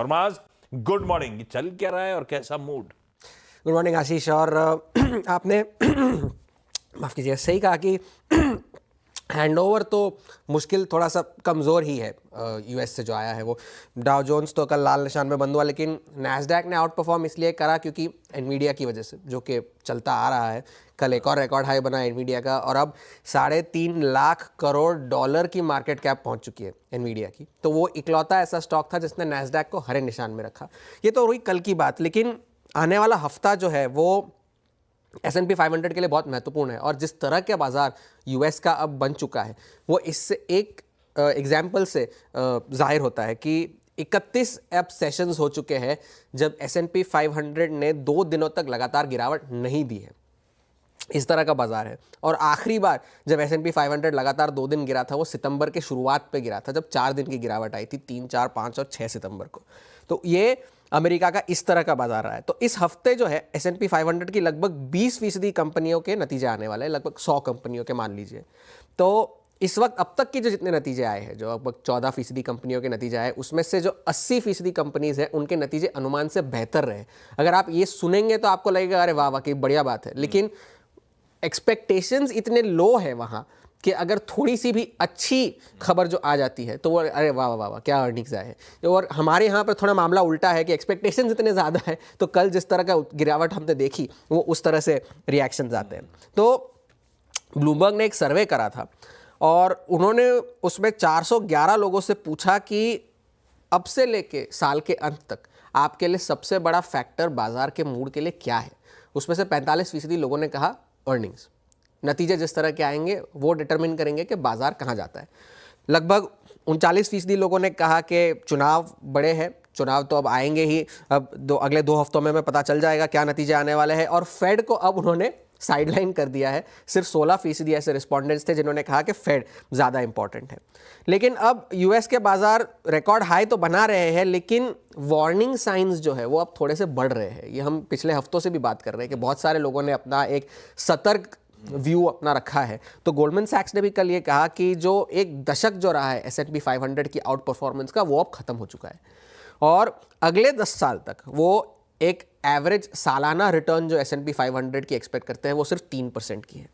फरमाज, good morning. चल क्या रहा है और कैसा मूड? गुड मॉर्निंग आशीष। और आपने माफ़ कीजिए, सही कहा कि हैंडओवर तो मुश्किल, थोड़ा सा कमज़ोर ही है यूएस से जो आया है वो। डाउ जोन्स तो कल लाल निशान में बंद हुआ, लेकिन नैस्डैक ने आउट परफॉर्म इसलिए करा क्योंकि एनवीडिया की वजह से, जो कि चलता आ रहा है। कल एक और रिकॉर्ड हाई बना एनवीडिया का, और अब 3.5 लाख करोड़ डॉलर की मार्केट कैप पहुंच चुकी है एनवीडिया की। तो वो इकलौता ऐसा स्टॉक था जिसने नैस्डैक को हरे निशान में रखा। ये तो हुई कल की बात, लेकिन आने वाला हफ्ता जो है वो S&P 500 के लिए बहुत महत्वपूर्ण है। और जिस तरह के बाजार यूएस का अब बन चुका है, वो इससे एक एग्जाम्पल से जाहिर होता है कि 31 अब सेशंस हो चुके हैं जब S&P 500 ने 2 दिनों तक लगातार गिरावट नहीं दी है। इस तरह का बाजार है। और आखिरी बार जब S&P 500 लगातार 2 दिन गिरा था, वो सितंबर के शुरुआत पे गिरा था, जब 4 दिन की गिरावट आई थी, 3, 4, 5 और 6 सितंबर को। तो ये अमेरिका का इस तरह का बाजार रहा है। तो इस हफ्ते जो है S&P 500 की लगभग 20% कंपनियों के नतीजे आने वाले हैं, लगभग 100 कंपनियों के मान लीजिए। तो इस वक्त अब तक के जो जितने नतीजे आए हैं, जो लगभग 14% कंपनियों के नतीजे आए, उसमें से जो 80% कंपनीज हैं उनके नतीजे अनुमान से बेहतर रहे। अगर आप ये सुनेंगे तो आपको लगेगा अरे वाह वाह की बढ़िया बात है, लेकिन एक्सपेक्टेशंस इतने लो है वहाँ कि अगर थोड़ी सी भी अच्छी खबर जो आ जाती है तो वो अरे वाह वाह वाह क्या अर्निंग्स आए हैं। और हमारे यहाँ पर थोड़ा मामला उल्टा है कि एक्सपेक्टेशंस इतने ज़्यादा है, तो कल जिस तरह का गिरावट हमने देखी वो उस तरह से रिएक्शंस आते हैं। तो ब्लूमबर्ग ने एक सर्वे करा था और उन्होंने उसमें 411 लोगों से पूछा कि अब से लेके साल के अंत तक आपके लिए सबसे बड़ा फैक्टर बाजार के मूड के लिए क्या है। उसमें से 45% लोगों ने कहा अर्निंग्स। नतीजे जिस तरह के आएंगे वो डिटरमिन करेंगे कि बाजार कहाँ जाता है। लगभग 39% लोगों ने कहा कि चुनाव बड़े हैं, चुनाव तो अब आएंगे ही, अब अगले 2 हफ्तों में पता चल जाएगा क्या नतीजे आने वाले हैं। और फेड को अब उन्होंने साइडलाइन कर दिया है। सिर्फ 16% ऐसे रिस्पॉन्डेंट्स थे जिन्होंने कहा कि फेड ज़्यादा इंपॉर्टेंट है। लेकिन अब यूएस के बाजार रिकॉर्ड हाई तो बना रहे हैं, लेकिन वार्निंग साइंस जो है वो अब थोड़े से बढ़ रहे हैं। ये हम पिछले हफ्तों से भी बात कर रहे हैं कि बहुत सारे लोगों ने अपना एक सतर्क व्यू अपना रखा है। तो गोल्डमैन सैक्स ने भी कल ये कहा कि जो एक दशक जो रहा है S&P 500 की आउट परफॉर्मेंस का, वो अब खत्म हो चुका है। और अगले 10 साल तक वो एक एवरेज सालाना रिटर्न जो S&P 500 की एक्सपेक्ट करते हैं वो सिर्फ 3% की है,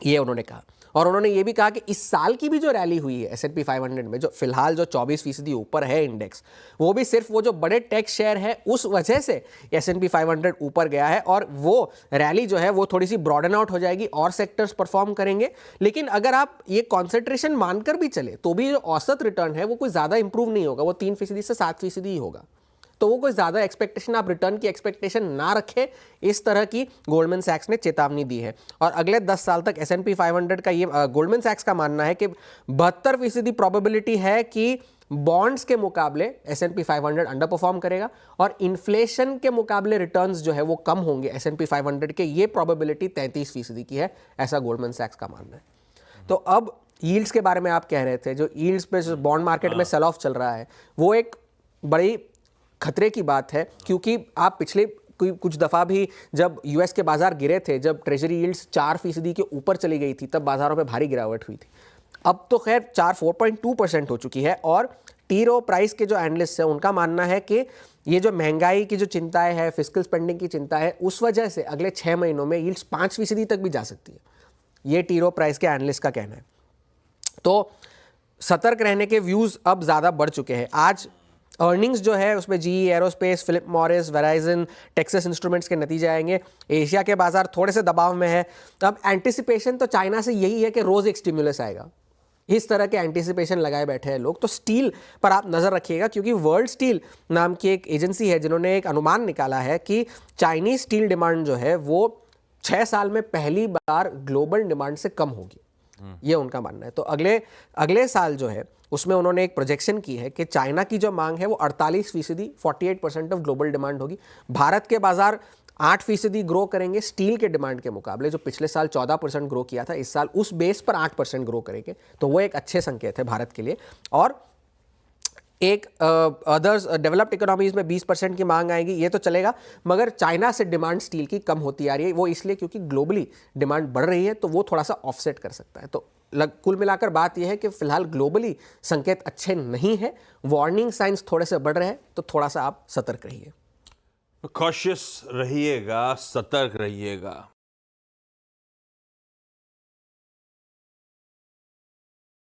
ये उन्होंने कहा। और उन्होंने ये भी कहा कि इस साल की भी जो रैली हुई है S&P 500 में, जो फिलहाल जो 24% ऊपर है इंडेक्स, वो भी सिर्फ वो जो बड़े टेक शेयर है उस वजह से S&P 500 ऊपर गया है। और वो रैली जो है वो थोड़ी सी ब्रॉडन आउट हो जाएगी और सेक्टर्स परफॉर्म करेंगे। लेकिन अगर आप ये कॉन्सेंट्रेशन मानकर भी चले तो भी जो औसत रिटर्न है वो कोई ज़्यादा इंप्रूव नहीं होगा, वो 3% से 7% ही होगा। तो वो कोई ज़्यादा एक्सपेक्टेशन, आप रिटर्न की एक्सपेक्टेशन ना रखें, इस तरह की गोल्डमैन सैक्स ने चेतावनी दी है। और अगले 10 साल तक S&P 500 का ये गोल्डमैन सैक्स का मानना है कि 72% प्रोबेबिलिटी है कि बॉन्ड्स के मुकाबले S&P 500 अंडर परफॉर्म करेगा, और इन्फ्लेशन के मुकाबले रिटर्न्स जो है वो कम होंगे S&P 500 के, ये प्रोबेबिलिटी 33% की है, ऐसा गोल्डमैन सैक्स का मानना है। तो अब यील्ड्स के बारे में आप कह रहे थे, जो यील्ड्स पे जो बॉन्ड मार्केट में सेल ऑफ चल रहा है वो एक बड़ी खतरे की बात है, क्योंकि आप पिछले कुछ दफ़ा भी जब यूएस के बाजार गिरे थे, जब ट्रेजरी यील्ड्स 4% के ऊपर चली गई थी, तब बाजारों में भारी गिरावट हुई थी। अब तो खैर 4.2% हो चुकी है। और टी रो प्राइस के जो एनालिस्ट हैं उनका मानना है कि ये जो महंगाई की जो चिंताएं है, फिस्कल स्पेंडिंग की चिंता है, उस वजह से अगले 6 महीनों में यील्ड्स 5% तक भी जा सकती है। ये टी रो प्राइस के एनालिस्ट का कहना है। तो सतर्क रहने के व्यूज़ अब ज़्यादा बढ़ चुके हैं। आज अर्निंग्स जो है उसमें GE aerospace, Philip Morris, Verizon, Texas Instruments के नतीजे आएंगे। एशिया के बाजार थोड़े से दबाव में है। अब एंटिसिपेशन तो चाइना से यही है कि रोज़ एक स्टिमुलस आएगा, इस तरह के एंटिसिपेशन लगाए बैठे हैं लोग। तो स्टील पर आप नज़र रखिएगा, क्योंकि वर्ल्ड स्टील नाम की एक एजेंसी है जिन्होंने एक अनुमान निकाला है कि चाइनीज स्टील डिमांड जो है वो 6 साल में पहली बार ग्लोबल डिमांड से कम होगी, ये उनका मानना है। तो अगले साल जो है उसमें उन्होंने एक प्रोजेक्शन की है कि चाइना की जो मांग है वो 48%, 48% ऑफ ग्लोबल डिमांड होगी। भारत के बाजार 8% ग्रो करेंगे स्टील के डिमांड के मुकाबले, जो पिछले साल 14% ग्रो किया था, इस साल उस बेस पर 8% ग्रो करेंगे। तो वो एक अच्छे संकेत है भारत के लिए। और एक अदर्स डेवलप्ड इकोनॉमीज में 20% की मांग आएगी, ये तो चलेगा, मगर चाइना से डिमांड स्टील की कम होती आ रही है। वो इसलिए क्योंकि ग्लोबली डिमांड बढ़ रही है, तो वो थोड़ा सा ऑफसेट कर सकता है। तो कुल मिलाकर बात यह है कि फिलहाल ग्लोबली संकेत अच्छे नहीं है, वार्निंग साइंस थोड़े से बढ़ रहे हैं, तो थोड़ा सा आप सतर्क रहिए। कॉशियस रहिएगा, सतर्क रहिएगा।